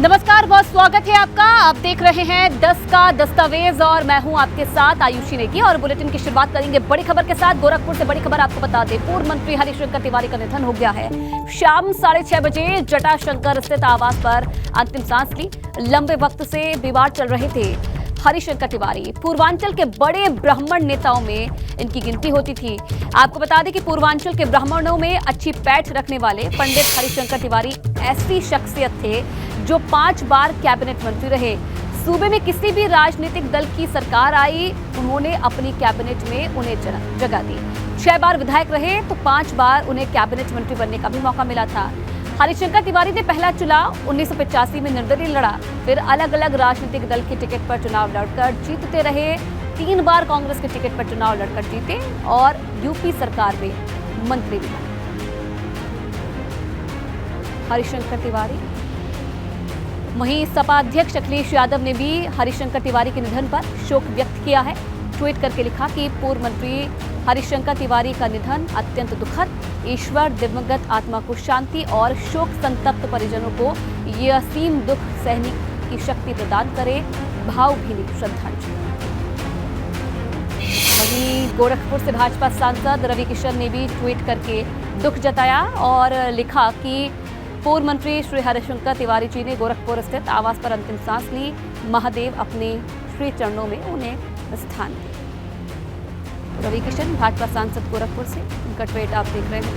नमस्कार, बहुत स्वागत है आपका। आप देख रहे हैं 10 का दस्तावेज और मैं हूं आपके साथ आयुषी नेगी। और बुलेटिन की शुरुआत करेंगे बड़ी खबर के साथ। गोरखपुर से बड़ी खबर आपको बता दें, पूर्व मंत्री हरिशंकर तिवारी का निधन हो गया है। शाम 6:30 बजे जटाशंकर स्थित आवास पर अंतिम सांस ली। लंबे वक्त से बीमार चल रहे थे हरिशंकर तिवारी। पूर्वांचल के बड़े ब्राह्मण नेताओं में इनकी गिनती होती थी। आपको बता दें कि पूर्वांचल के ब्राह्मणों में अच्छी पैठ रखने वाले पंडित हरिशंकर तिवारी ऐसी शख्सियत थे जो 5 बार कैबिनेट मंत्री रहे। सूबे में किसी भी राजनीतिक दल की सरकार आई, उन्होंने अपनी कैबिनेट में उन्हें जगह दी। 6 बार विधायक रहे तो 5 बार उन्हें कैबिनेट मंत्री बनने का भी मौका मिला था। हरिशंकर तिवारी ने पहला चुनाव 1985 में निर्दलीय लड़ा, फिर अलग अलग राजनीतिक दल के टिकट पर चुनाव लड़कर जीतते रहे। 3 बार कांग्रेस के टिकट पर चुनाव लड़कर जीते और यूपी सरकार में मंत्री भी बने। हरिशंकर तिवारी। वहीं सपा अध्यक्ष अखिलेश यादव ने भी हरिशंकर तिवारी के निधन पर शोक व्यक्त किया है। ट्वीट करके लिखा कि पूर्व मंत्री हरिशंकर तिवारी का निधन अत्यंत दुखद। ईश्वर दिवंगत आत्मा को शांति और शोक संतप्त परिजनों को ये असीम दुख सहने की शक्ति प्रदान करे। भावभीनी श्रद्धांजलि। वहीं गोरखपुर से भाजपा सांसद रवि किशन ने भी ट्वीट करके दुख जताया और लिखा कि पूर्व मंत्री श्री हरिशंकर तिवारी जी ने गोरखपुर स्थित आवास पर अंतिम सांस ली। महादेव अपने श्री चरणों में उन्हें स्थान दिया। रवि किशन, भाजपा सांसद गोरखपुर से, उनका ट्वीट आप देख रहे हैं।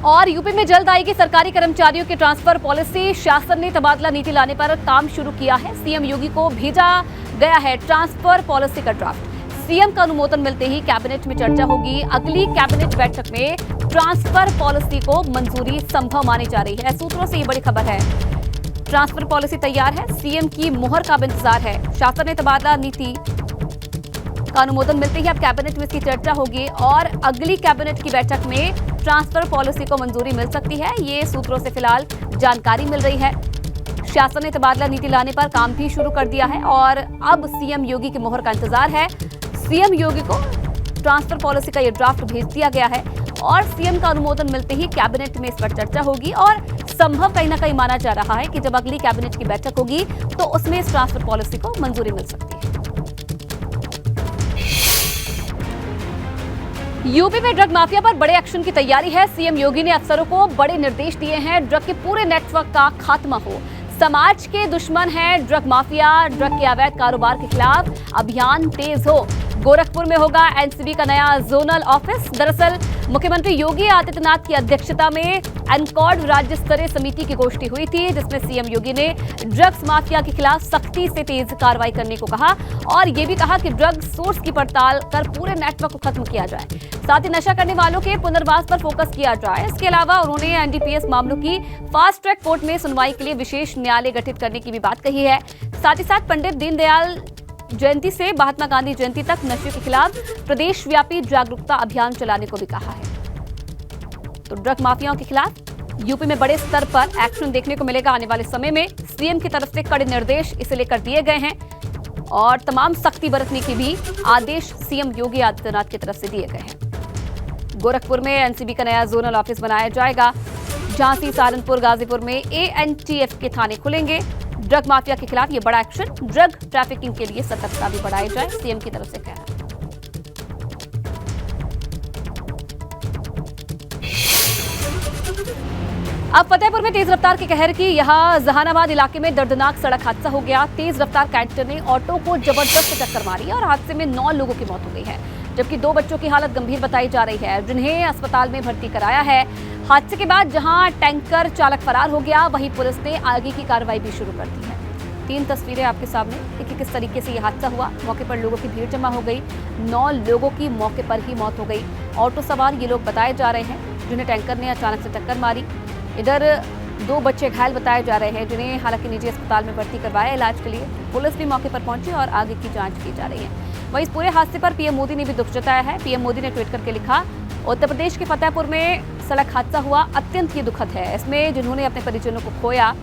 और यूपी में जल्द आएगी सरकारी कर्मचारियों की ट्रांसफर पॉलिसी। शासन ने तबादला नीति लाने पर काम शुरू किया है। सीएम योगी को भेजा गया है ट्रांसफर पॉलिसी का ड्राफ्ट। सीएम का अनुमोदन मिलते ही कैबिनेट में चर्चा होगी। अगली कैबिनेट बैठक में ट्रांसफर पॉलिसी को मंजूरी संभव मानी जा रही है। सूत्रों से ये बड़ी खबर है। ट्रांसफर पॉलिसी तैयार है, सीएम की मुहर का इंतजार है। शासन ने तबादला नीति का अनुमोदन मिलते ही अब कैबिनेट में इसकी चर्चा होगी और अगली कैबिनेट की बैठक में ट्रांसफर पॉलिसी को मंजूरी मिल सकती है। ये सूत्रों से फिलहाल जानकारी मिल रही है। शासन ने तबादला नीति लाने पर काम भी शुरू कर दिया है और अब सीएम योगी की मुहर का इंतजार है। सीएम योगी को ट्रांसफर पॉलिसी का ये ड्राफ्ट भेज दिया गया है और सीएम का अनुमोदन मिलते ही कैबिनेट में इस पर चर्चा होगी और संभव कहीं ना कहीं माना जा रहा है कि जब अगली कैबिनेट की बैठक होगी तो उसमें इस ट्रांसफर पॉलिसी को मंजूरी मिल सकती है। यूपी में ड्रग माफिया पर बड़े एक्शन की तैयारी है। सीएम योगी ने अफसरों को बड़े निर्देश दिए हैं। ड्रग के पूरे नेटवर्क का खात्मा हो। समाज के दुश्मन है ड्रग माफिया। ड्रग के अवैध कारोबार के खिलाफ अभियान तेज हो। गोरखपुर में होगा एनसीबी का नया जोनल ऑफिस। दरअसल मुख्यमंत्री योगी आदित्यनाथ की अध्यक्षता में एनकॉर्ड राज्य स्तरीय समिति की गोष्ठी हुई थी, जिसमें सीएम योगी ने ड्रग्स माफिया के खिलाफ सख्ती से तेज कार्रवाई करने को कहा और ये भी कहा कि ड्रग सोर्स की पड़ताल कर पूरे नेटवर्क को खत्म किया जाए। साथ ही नशा करने वालों के पुनर्वास पर फोकस किया जाए। इसके अलावा उन्होंने एनडीपीएस मामलों की फास्ट ट्रैक कोर्ट में सुनवाई के लिए विशेष न्यायालय गठित करने की भी बात कही है। साथ ही साथ पंडित दीनदयाल जयंती से महात्मा गांधी जयंती तक नशे के खिलाफ प्रदेश व्यापी जागरूकता अभियान चलाने को भी कहा है। तो ड्रग माफियाओं के खिलाफ यूपी में बड़े स्तर पर एक्शन देखने को मिलेगा आने वाले समय में। सीएम की तरफ से कड़े निर्देश इसे लेकर दिए गए हैं और तमाम सख्ती बरतने के भी आदेश सीएम योगी आदित्यनाथ की तरफ से दिए गए हैं। गोरखपुर में एनसीबी का नया जोनल ऑफिस बनाया जाएगा। झांसी, सहारनपुर, गाजीपुर में एएनटीएफ के थाने खुलेंगे। ड्रग माफिया के खिलाफ ये बड़ा एक्शन। ड्रग ट्रैफिकिंग के लिए सतर्कता भी बढ़ाई जाए, सीएम की तरफ से कहना। अब फतेहपुर में तेज रफ्तार के कहर की। यहां जहानाबाद इलाके में दर्दनाक सड़क हादसा हो गया। तेज रफ्तार कैंटर ने ऑटो को जबरदस्त टक्कर मारी और हादसे में 9 लोगों की मौत हो गई है, जबकि 2 बच्चों की हालत गंभीर बताई जा रही है, जिन्हें अस्पताल में भर्ती कराया है। हादसे के बाद जहां टैंकर चालक फरार हो गया, वहीं पुलिस ने आगे की कार्रवाई भी शुरू कर दी है। 3 तस्वीरें आपके सामने। देखिए किस तरीके से यह हादसा हुआ। मौके पर लोगों की भीड़ जमा हो गई। 9 लोगों की मौके पर ही मौत हो गई। ऑटो सवार ये लोग बताए जा रहे हैं जिन्हें टैंकर ने अचानक से टक्कर मारी। इधर 2 बच्चे घायल बताए जा रहे हैं, जिन्हें हालांकि निजी अस्पताल में भर्ती करवाया इलाज के लिए। पुलिस भी मौके पर पहुंची और आगे की जांच की जा रही है। वहीं इस पूरे हादसे पर पीएम मोदी ने भी दुख जताया है। पीएम मोदी ने ट्वीट करके लिखा, उत्तर प्रदेश के फतेहपुर में सड़क हादसा हुआ, अत्यंत ही दुखद है। इसमें जिन्होंने अपने परिजनों को खोया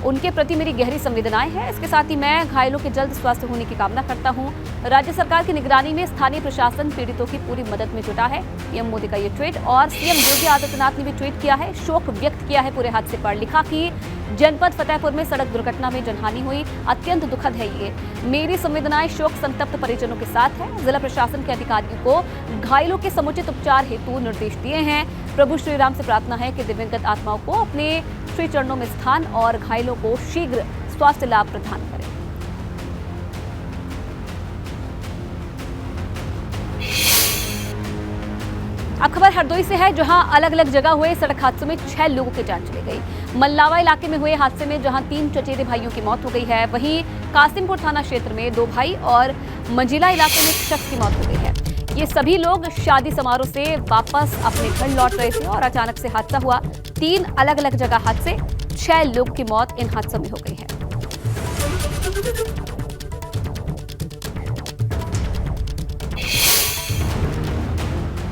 उनके प्रति मेरी गहरी संवेदनाएं हैं। इसके साथ ही मैं घायलों के जल्द स्वास्थ्य होने की कामना करता हूं। राज्य सरकार की निगरानी में स्थानीय प्रशासन पीड़ितों की पूरी मदद में जुटा है। पीएम मोदी का ये ट्वीट और सीएम योगी आदित्यनाथ ने भी ट्वीट किया है, शोक व्यक्त किया है पूरे हादसे पर। लिखा कि जनपद फतेहपुर में सड़क दुर्घटना में जनहानि हुई, अत्यंत दुखद है ये। मेरी संवेदनाएं शोक संतप्त परिजनों के साथ है। जिला प्रशासन के अधिकारियों को घायलों के समुचित उपचार हेतु निर्देश दिए हैं। प्रभु श्री राम से प्रार्थना है कि दिवंगत आत्माओं को अपने श्री चरणों में स्थान और घायलों को शीघ्र स्वास्थ्य लाभ प्रदान करें। अब खबर हरदोई से है, जहां अलग अलग जगह हुए सड़क हादसों में 6 लोगों की जान चली गई। मल्लावा इलाके में हुए हादसे में जहां 3 चचेरे भाइयों की मौत हो गई है, वहीं कासिमपुर थाना क्षेत्र में 2 भाई और मंजिला इलाके में 1 शख्स की मौत हो गई है। ये सभी लोग शादी समारोह से वापस अपने घर लौट रहे थे और अचानक से हादसा हुआ। 3 अलग अलग जगह हादसे, 6 लोग की मौत इन हादसों में हो गई है।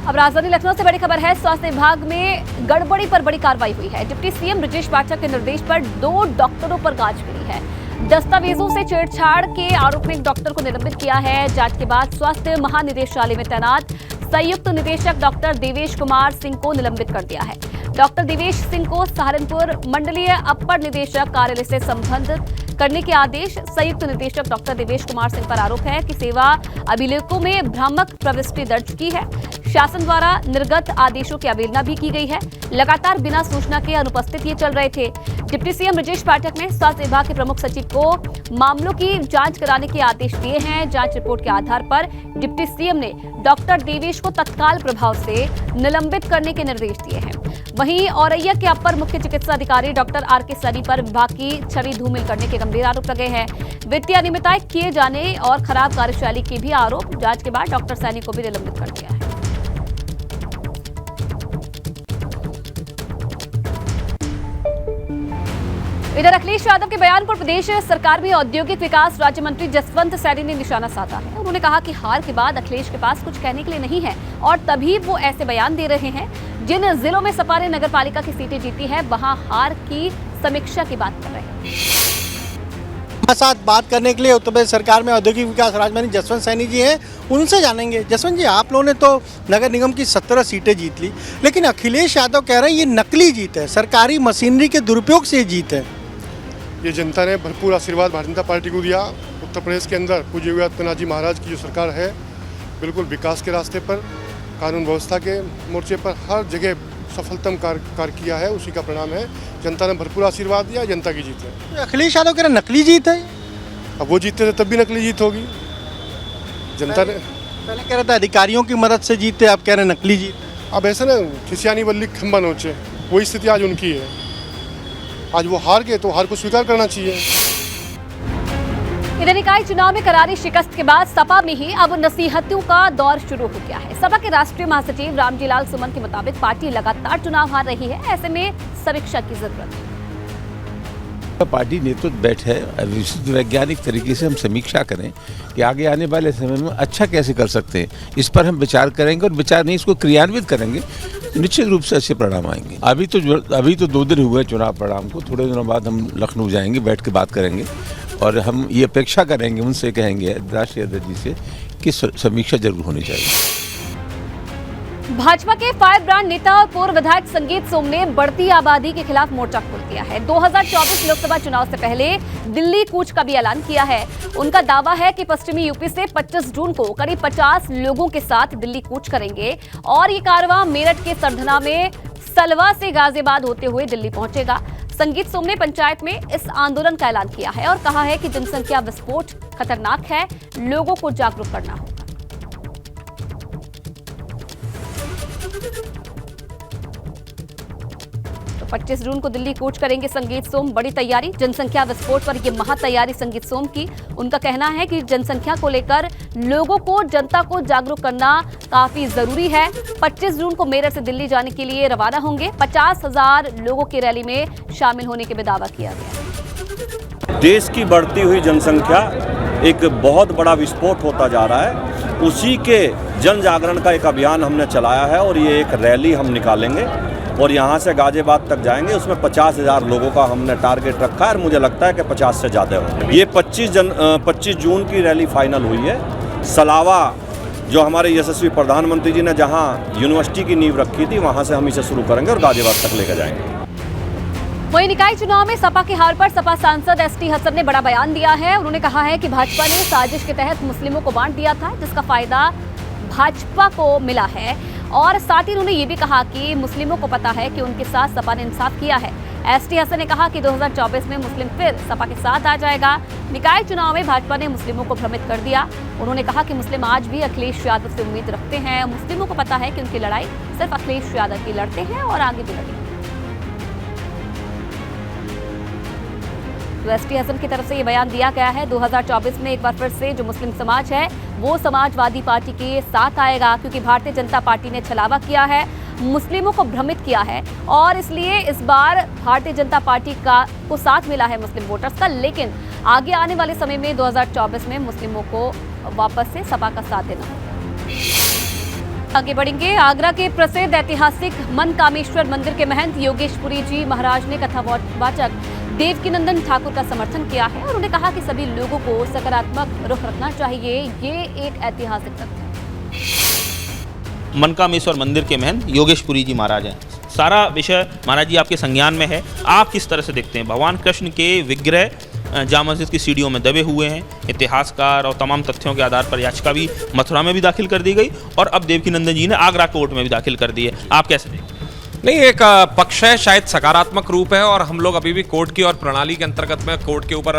अब राजधानी लखनऊ से बड़ी खबर है, स्वास्थ्य विभाग में गड़बड़ी पर बड़ी कार्रवाई हुई है। डिप्टी सीएम ब्रजेश पाठक के निर्देश पर 2 डॉक्टरों पर गाज गिरी है। दस्तावेजों से छेड़छाड़ के आरोप में एक डॉक्टर को निलंबित किया है। जांच के बाद स्वास्थ्य महानिदेशालय में तैनात संयुक्त निदेशक डॉक्टर देवेश कुमार सिंह को निलंबित कर दिया है। डॉक्टर देवेश सिंह को सहारनपुर मंडलीय अपर निदेशक कार्यालय से संबंधित करने के आदेश। संयुक्त निदेशक डॉक्टर देवेश कुमार सिंह पर आरोप है कि सेवा अभिलेखों में भ्रामक प्रविष्टि दर्ज की है। शासन द्वारा निर्गत आदेशों की अवहेलना भी की गई है। लगातार बिना सूचना के अनुपस्थित ये चल रहे थे। डिप्टी सीएम ब्रजेश पाठक ने स्वास्थ्य विभाग के प्रमुख सचिव को मामलों की जांच कराने के आदेश दिए हैं। जांच रिपोर्ट के आधार पर डिप्टी सीएम ने डॉक्टर देवेश को तत्काल प्रभाव से निलंबित करने के निर्देश दिए हैं। वहीं औरैया के अपर मुख्य चिकित्सा अधिकारी डॉक्टर आर.के. सैनी पर विभाग की छवि धूमिल करने के गंभीर आरोप लगे हैं। वित्तीय अनियमितताएं किए जाने और खराब कार्यशैली के भी आरोप। जांच के बाद डॉक्टर सैनी को भी निलंबित कर दिया है। इधर अखिलेश यादव के बयान पर प्रदेश सरकार में औद्योगिक विकास राज्य मंत्री जसवंत सैनी ने निशाना साधा है। उन्होंने कहा कि हार के बाद अखिलेश के पास कुछ कहने के लिए नहीं है और तभी वो ऐसे बयान दे रहे हैं। जिन जिलों में सपा ने नगर पालिका की सीटें जीती है, वहां हार की समीक्षा की बात कर रहे हैं। हमारे साथ बात करने के लिए उत्तर प्रदेश सरकार में औद्योगिक विकास राज्य मंत्री जसवंत सैनी जी हैं, उनसे जानेंगे। जसवंत जी, आप लोगों ने तो नगर निगम की 17 सीटें जीत ली, लेकिन अखिलेश यादव कह रहे हैं ये नकली जीत है, सरकारी मशीनरी के दुरुपयोग से जीत है। ये जनता ने भरपूर आशीर्वाद भारतीय जनता पार्टी को दिया। उत्तर प्रदेश के अंदर पूज्य योगी आदित्यनाथ जी महाराज की जो सरकार है, बिल्कुल विकास के रास्ते पर, कानून व्यवस्था के मोर्चे पर हर जगह सफलतम कार्य किया है। उसी का परिणाम है, जनता ने भरपूर आशीर्वाद दिया, जनता की जीत है। अखिलेश यादव कह रहे नकली जीत है। अब वो जीतते थे तब भी नकली जीत होगी। जनता ने पहले कह रहे थे अधिकारियों की मदद से जीते, अब कह रहे नकली जीत। अब ऐसा ना खिसियानी बल्ली खंबा नोचे, वही स्थिति आज उनकी है। आज वो हार गए तो हार को स्वीकार करना चाहिए। इधर निकाय चुनाव में करारी शिकस्त के बाद सपा में ही अब नसीहतों का दौर शुरू हो गया है। सपा के राष्ट्रीय महासचिव रामजी लाल सुमन के मुताबिक पार्टी लगातार चुनाव हार रही है, ऐसे में समीक्षा की जरूरत है। पार्टी नेतृत्व बैठे वैज्ञानिक तरीके से हम समीक्षा करें कि आगे आने वाले समय में अच्छा कैसे कर सकते हैं, इस पर हम विचार करेंगे और विचार नहीं इसको क्रियान्वित करेंगे, निश्चित रूप से अच्छे परिणाम आएंगे। अभी तो 2 दिन हुए चुनाव परिणाम को, थोड़े दिनों बाद हम लखनऊ जाएंगे, बैठ के बात करेंगे और हम ये अपेक्षा करेंगे, उनसे कहेंगे राष्ट्रीय अध्यक्ष जी से कि समीक्षा जरूर होनी चाहिए। भाजपा के फायर ब्रांड नेता और पूर्व विधायक संगीत सोम ने बढ़ती आबादी के खिलाफ मोर्चा खोल दिया है। 2024 लोकसभा चुनाव से पहले दिल्ली कूच का भी ऐलान किया है। उनका दावा है कि पश्चिमी यूपी से 25 जून को करीब 50 लोगों के साथ दिल्ली कूच करेंगे और ये कारवां मेरठ के सरधना में सलवा से गाजियाबाद होते हुए दिल्ली पहुंचेगा। संगीत सोम ने पंचायत में इस आंदोलन का ऐलान किया है और कहा है कि जनसंख्या विस्फोट खतरनाक है, लोगों को जागरूक करना होगा। तो 25 जून को दिल्ली कूच करेंगे संगीत सोम, बड़ी तैयारी। जनसंख्या विस्फोट पर यह महा तैयारी संगीत सोम की। उनका कहना है कि जनसंख्या को लेकर लोगों को, जनता को जागरूक करना काफी जरूरी है। 25 जून को मेरठ से दिल्ली जाने के लिए रवाना होंगे। 50,000 लोगों की रैली में शामिल होने के भी दावा किया गया। देश की बढ़ती हुई जनसंख्या एक बहुत बड़ा विस्फोट होता जा रहा है, उसी के जन जागरण का एक अभियान हमने चलाया है और ये एक रैली हम निकालेंगे और यहाँ से गाजियाबाद तक जाएंगे। उसमें 50,000 लोगों का हमने टारगेट रखा है और मुझे लगता है कि 50 से ज़्यादा होंगे। ये 25 जून की रैली फाइनल हुई है। सलावा जो हमारे यशस्वी प्रधानमंत्री जी ने जहाँ यूनिवर्सिटी की नींव रखी थी, वहाँ से हम इसे शुरू करेंगे और गाजियाबाद तक लेकर जाएंगे। वहीं निकाय चुनाव में सपा की हार पर सपा सांसद एसटी हसन ने बड़ा बयान दिया है। उन्होंने कहा है कि भाजपा ने साजिश के तहत मुस्लिमों को बांट दिया था, जिसका फायदा भाजपा को मिला है। और साथ ही उन्होंने ये भी कहा कि मुस्लिमों को पता है कि उनके साथ सपा ने इंसाफ किया है। एसटी हसन ने कहा कि 2024 में मुस्लिम फिर सपा के साथ आ जाएगा। निकाय चुनाव में भाजपा ने मुस्लिमों को भ्रमित कर दिया। उन्होंने कहा कि मुस्लिम आज भी अखिलेश यादव से उम्मीद रखते हैं। मुस्लिमों को पता है कि उनकी लड़ाई सिर्फ अखिलेश यादव की लड़ते हैं और आगे भी लड़ेंगे। तो एसटी हसन की तरफ से ये बयान दिया गया है। 2024 में एक बार फिर से जो मुस्लिम समाज है वो समाजवादी पार्टी के साथ आएगा, क्योंकि भारतीय जनता पार्टी ने छलावा किया है, मुस्लिमों को भ्रमित किया है और इसलिए इस बार भारतीय जनता पार्टी को साथ मिला है मुस्लिम वोटर्स का। लेकिन आगे आने वाले समय में 2024 में मुस्लिमों को वापस से सपा का साथ देना होगा। आगे बढ़ेंगे। आगरा के प्रसिद्ध ऐतिहासिक मनकामेश्वर मंदिर के महंत योगेशपुरी जी महाराज ने कथावाचक देवकीनंदन ठाकुर का समर्थन किया है और उन्होंने कहा कि सभी लोगों को सकारात्मक रुख रखना चाहिए। ये एक ऐतिहासिक तथ्य है। मनकामेश्वर मंदिर के महंत योगेशपुरी जी महाराज हैं। सारा विषय महाराज जी आपके संज्ञान में है। आप किस तरह से देखते हैं? भगवान कृष्ण के विग्रह जामा मस्जिद की सीढ़ियों में दबे हुए हैं। इतिहासकार और तमाम तथ्यों के आधार पर याचिका भी मथुरा में भी दाखिल कर दी गई और अब देवकीनंदन जी ने आगरा कोर्ट में भी दाखिल कर दी है। आप कैसे देखते हैं? नहीं, एक पक्ष है, शायद सकारात्मक रूप है और हम लोग अभी भी कोर्ट की और प्रणाली के अंतर्गत में कोर्ट के ऊपर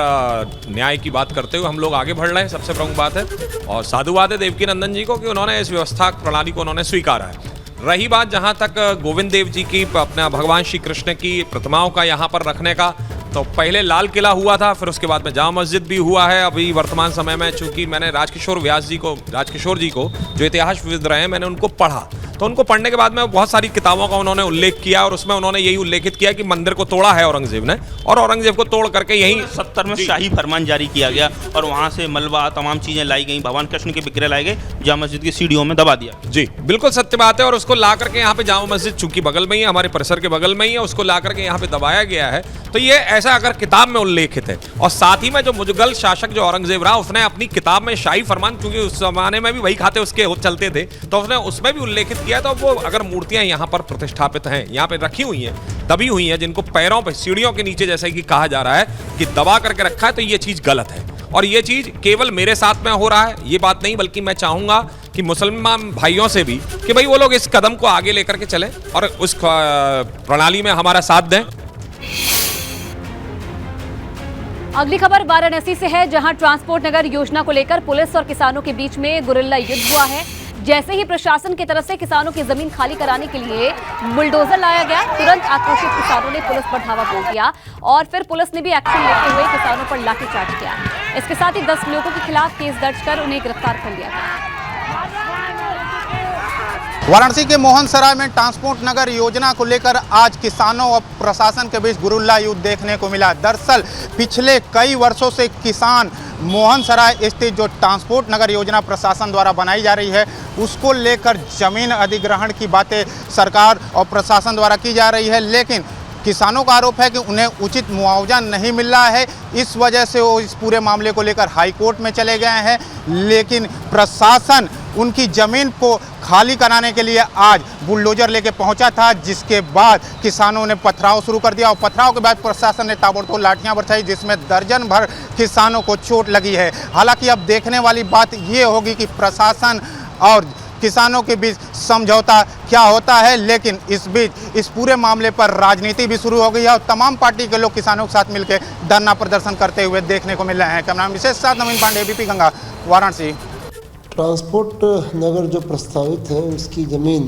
न्याय की बात करते हुए हम लोग आगे बढ़ रहे हैं। सबसे प्रमुख बात है और साधुवाद है देवकीनंदन जी को कि उन्होंने इस व्यवस्था प्रणाली को उन्होंने स्वीकारा है। रही बात जहां तक गोविंद देव जी की, अपना भगवान श्री कृष्ण की प्रतिमाओं का यहाँ पर रखने का, तो पहले लाल किला हुआ था, फिर उसके बाद में जामा मस्जिद भी हुआ है। अभी वर्तमान समय में चूंकि मैंने राजकिशोर जी को जो इतिहासविद रहे हैं, मैंने उनको पढ़ा, तो उनको पढ़ने के बाद में बहुत सारी किताबों का उन्होंने उल्लेख किया और उसमें उन्होंने यही उल्लेखित किया कि मंदिर को तोड़ा है औरंगजेब ने और औरंगजेब को तोड़ करके यही 70 में शाही फरमान जारी किया गया और वहाँ से मलबा तमाम चीज़ें लाई गई, भगवान कृष्ण के विग्रह लाए गए, जामा मस्जिद की सीढ़ियों में दबा दिया। जी बिल्कुल सत्य बात है और उसको ला करके यहाँ पे जामा मस्जिद चूंकि बगल में ही है, हमारे परिसर के बगल में ही है, उसको ला करके यहाँ पे दबाया गया है। तो ये ऐसा अगर किताब में उल्लेखित है और साथ ही में जो मुगल शासक जो औरंगजेब रहा, उसने अपनी किताब में शाही फरमान, क्योंकि उस जमाने में भी वही खाते उसके चलते थे, तो उसने उसमें भी उल्लेखित किया। तो वो अगर मूर्तियां यहाँ पर प्रतिष्ठापित हैं, यहाँ पे रखी हुई हैं, दबी हुई हैं, जिनको पैरों पे सीढ़ियों के नीचे जैसे कि कहा जा रहा है कि दबा करके रखा है, तो ये चीज गलत है और ये चीज केवल मेरे साथ में हो रहा है ये बात नहीं, बल्कि मैं चाहूंगा कि मुसलमान भाइयों से भी कि भाई वो लोग इस कदम को आगे लेकर के चले और उस प्रणाली में हमारा साथ दें। अगली खबर वाराणसी से है, जहां ट्रांसपोर्ट नगर योजना को लेकर पुलिस और किसानों के बीच में गुरिल्ला युद्ध हुआ है। जैसे ही प्रशासन की तरफ से किसानों की जमीन खाली कराने के लिए बुलडोजर लाया गया, तुरंत आक्रोशित किसानों ने पुलिस पर धावा बोल दिया और फिर पुलिस ने भी एक्शन लेते हुए किसानों पर लाठीचार्ज किया। इसके साथ ही 10 लोगों के खिलाफ केस दर्ज कर उन्हें गिरफ्तार कर लिया गया। वाराणसी के मोहनसराय में ट्रांसपोर्ट नगर योजना को लेकर आज किसानों और प्रशासन के बीच गुरिल्ला युद्ध देखने को मिला। दरअसल पिछले कई वर्षों से किसान मोहनसराय स्थित जो ट्रांसपोर्ट नगर योजना प्रशासन द्वारा बनाई जा रही है, उसको लेकर जमीन अधिग्रहण की बातें सरकार और प्रशासन द्वारा की जा rही है, लेकिन किसानों का आरोप है कि उन्हें उचित मुआवजा नहीं मिल रहा है। इस वजह से वो इस पूरे मामले को लेकर हाई कोर्ट में चले गए हैं, लेकिन प्रशासन उनकी ज़मीन को खाली कराने के लिए आज बुलडोजर लेके पहुंचा था, जिसके बाद किसानों ने पथराव शुरू कर दिया और पथराव के बाद प्रशासन ने ताबड़तोड़ लाठियां बरसाई, जिसमें दर्जन भर किसानों को चोट लगी है। हालांकि अब देखने वाली बात ये होगी कि प्रशासन और किसानों के बीच समझौता क्या होता है, लेकिन इस बीच इस पूरे मामले पर राजनीति भी शुरू हो गई है और तमाम पार्टी के लोग किसानों के साथ मिलकर धरना प्रदर्शन करते हुए देखने को मिल रहे हैं। कैमरा विशेष साथ नवीन पांडे, एबीपी गंगा, वाराणसी। ट्रांसपोर्ट नगर जो प्रस्तावित है उसकी ज़मीन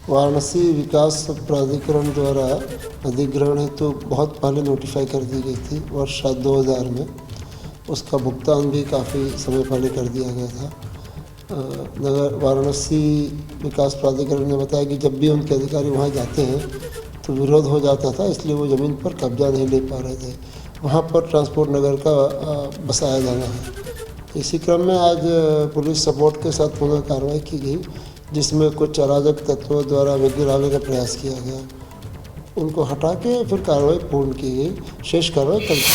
वाराणसी विकास प्राधिकरण द्वारा अधिग्रहण हेतु तो बहुत पहले नोटिफाई कर दी गई थी, वर्ष 2000 में। उसका भुगतान भी काफ़ी समय पहले कर दिया गया था। नगर वाराणसी विकास प्राधिकरण ने बताया कि जब भी उनके अधिकारी वहाँ जाते हैं तो विरोध हो जाता था, इसलिए वो ज़मीन पर कब्जा नहीं ले पा रहे थे। वहाँ पर ट्रांसपोर्ट नगर का बसाया जाना है। इसी क्रम में आज पुलिस सपोर्ट के साथ पुनः कार्रवाई की गई, जिसमें कुछ अराजक तत्वों द्वारा विघ्न डालने का प्रयास किया गया। उनको हटा के फिर कार्रवाई पूर्ण की गई। शेष कार्रवाई कल की।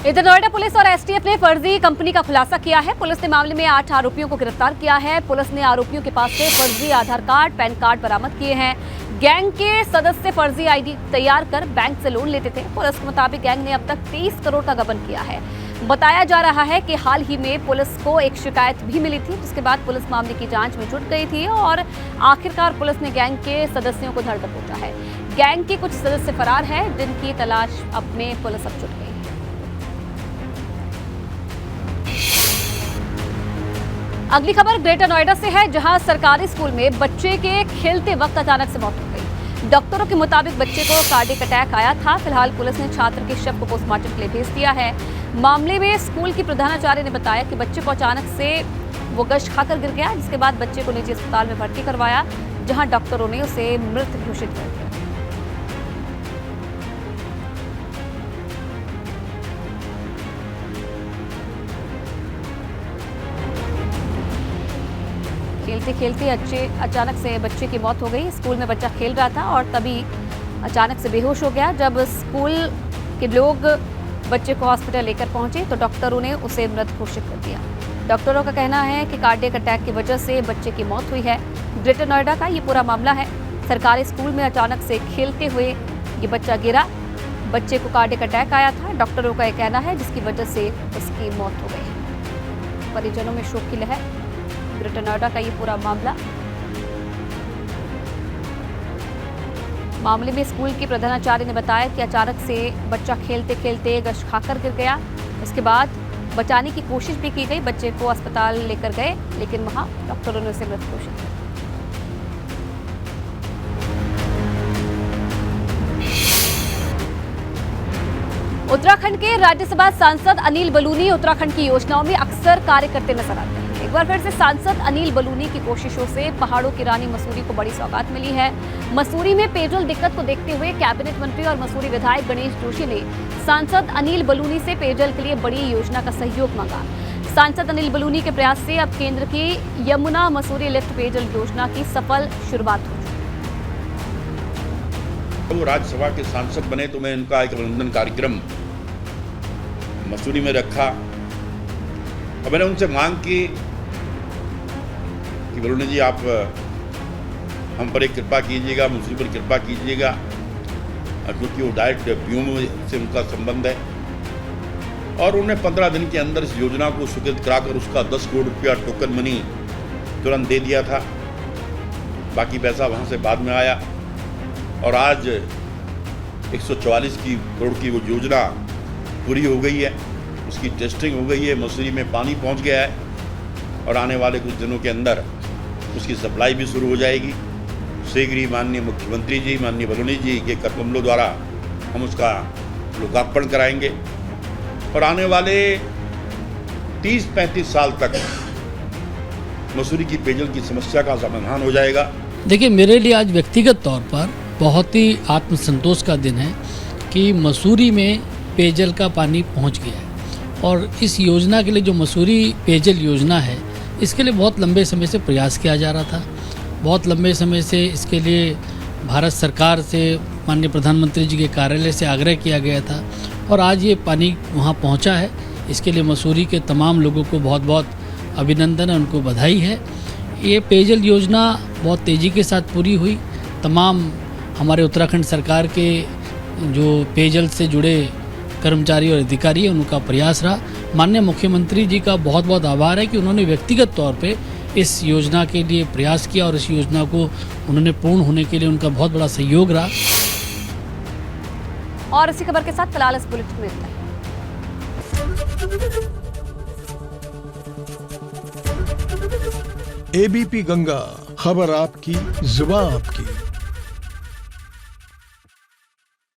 इधर नोएडा पुलिस और एसटीएफ ने फर्जी कंपनी का खुलासा किया है। पुलिस ने मामले में 8 आरोपियों को गिरफ्तार किया है। पुलिस ने आरोपियों के पास से फर्जी आधार कार्ड, पैन कार्ड बरामद किए हैं। गैंग के सदस्य फर्जी आईडी तैयार कर बैंक से लोन लेते थे। पुलिस के मुताबिक गैंग ने अब तक 23 करोड़ का गबन किया है। बताया जा रहा है कि हाल ही में पुलिस को एक शिकायत भी मिली थी, जिसके बाद पुलिस मामले की जांच में जुट गई थी और आखिरकार पुलिस ने गैंग के सदस्यों को धर दबोचा है। गैंग के कुछ सदस्य फरार हैं, जिनकी तलाश अब में पुलिस अब जुट गई है। अगली खबर ग्रेटर नोएडा से है, जहां सरकारी स्कूल में बच्चे के खेलते वक्त अचानक से मौत हो गई। डॉक्टरों के मुताबिक बच्चे को कार्डियक अटैक आया था। फिलहाल पुलिस ने छात्र के शव को पोस्टमार्टम के लिए भेज दिया है। मामले में स्कूल की प्रधानाचार्य ने बताया कि बच्चे को अचानक से वो गश्त खाकर गिर गया, जिसके बाद बच्चे को निजी अस्पताल में भर्ती करवाया, जहां डॉक्टरों ने उसे मृत घोषित कर दिया। खेलते खेलते अचानक से बच्चे की मौत हो गई। स्कूल में बच्चा खेल रहा था और तभी अचानक से बेहोश हो गया। जब स्कूल के लोग बच्चे को हॉस्पिटल लेकर पहुंचे तो डॉक्टरों ने उसे मृत घोषित कर दिया। डॉक्टरों का कहना है कि कार्डियक अटैक की वजह से बच्चे की मौत हुई है। ग्रेटर नोएडा का ये पूरा मामला है। सरकारी स्कूल में अचानक से खेलते हुए ये बच्चा गिरा। बच्चे को कार्डियक अटैक आया था, डॉक्टरों का ये कहना है, जिसकी वजह से उसकी मौत हो गई है। परिजनों में शोक की लहर। ग्रेटर नोएडा का ये पूरा मामले में स्कूल के प्रधानाचार्य ने बताया कि अचानक से बच्चा खेलते खेलते गश्त खाकर गिर गया। उसके बाद बचाने की कोशिश भी की गई। बच्चे को अस्पताल लेकर गए, लेकिन वहां डॉक्टरों ने उसे मृत घोषित किया। उत्तराखंड के राज्यसभा सांसद अनिल बलूनी उत्तराखंड की योजनाओं में अक्सर कार्य करते नजर आते हैं। एक बार फिर से सांसद अनिल बलूनी की कोशिशों से पहाड़ों की रानी मसूरी को बड़ी सौगात मिली है। मसूरी में पेयजल दिक्कत को देखते हुए कैबिनेट मंत्री और मसूरी विधायक गणेश जोशी ने सांसद अनिल बलूनी से पेयजल के लिए बड़ी योजना का सहयोग मांगा। सांसद अनिल बलूनी के प्रयास से अब केंद्र की यमुना मसूरी लिफ्ट पेयजल योजना की सफल शुरुआत हो चुकी है। वो राज्यसभा के सांसद बने तो मैं उनका एक अभिनंदन कार्यक्रम मसूरी में रखा और मैंने उनसे मांग की कि बलूनी जी आप हम पर एक कृपा कीजिएगा, मसूरी पर कृपा कीजिएगा, क्योंकि वो डायरेक्ट पीएम से उनका संबंध है। और उन्हें 15 दिन के अंदर इस योजना को स्वीकृत कराकर उसका 10 करोड़ रुपया टोकन मनी तुरंत दे दिया था। बाकी पैसा वहाँ से बाद में आया और आज 144 करोड़ की वो योजना पूरी हो गई है। उसकी टेस्टिंग हो गई है, मसूरी में पानी पहुँच गया है और आने वाले कुछ दिनों के अंदर उसकी सप्लाई भी शुरू हो जाएगी। शीघ्र ही माननीय मुख्यमंत्री जी, माननीय बलूनी जी के कर कमलों द्वारा हम उसका लोकार्पण कराएंगे और आने वाले 30-35 साल तक मसूरी की पेयजल की समस्या का समाधान हो जाएगा। देखिए, मेरे लिए आज व्यक्तिगत तौर पर बहुत ही आत्मसंतोष का दिन है कि मसूरी में पेयजल का पानी पहुंच गया है। और इस योजना के लिए, जो मसूरी पेयजल योजना है, इसके लिए बहुत लंबे समय से प्रयास किया जा रहा था। बहुत लंबे समय से इसके लिए भारत सरकार से, माननीय प्रधानमंत्री जी के कार्यालय से आग्रह किया गया था और आज ये पानी वहाँ पहुँचा है। इसके लिए मसूरी के तमाम लोगों को बहुत बहुत अभिनंदन है, उनको बधाई है। ये पेयजल योजना बहुत तेज़ी के साथ पूरी हुई। तमाम हमारे उत्तराखंड सरकार के जो पेयजल से जुड़े कर्मचारी और अधिकारी हैं, उनका प्रयास रहा। माननीय मुख्यमंत्री जी का बहुत बहुत आभार है कि उन्होंने व्यक्तिगत तौर पे इस योजना के लिए प्रयास किया और इस योजना को उन्होंने पूर्ण होने के लिए उनका बहुत बड़ा सहयोग रहा। और इसी खबर के साथ फिलहाल इस बुलेटिन में इतना ही। एबीपी गंगा, खबर आपकी, जुबान आपकी।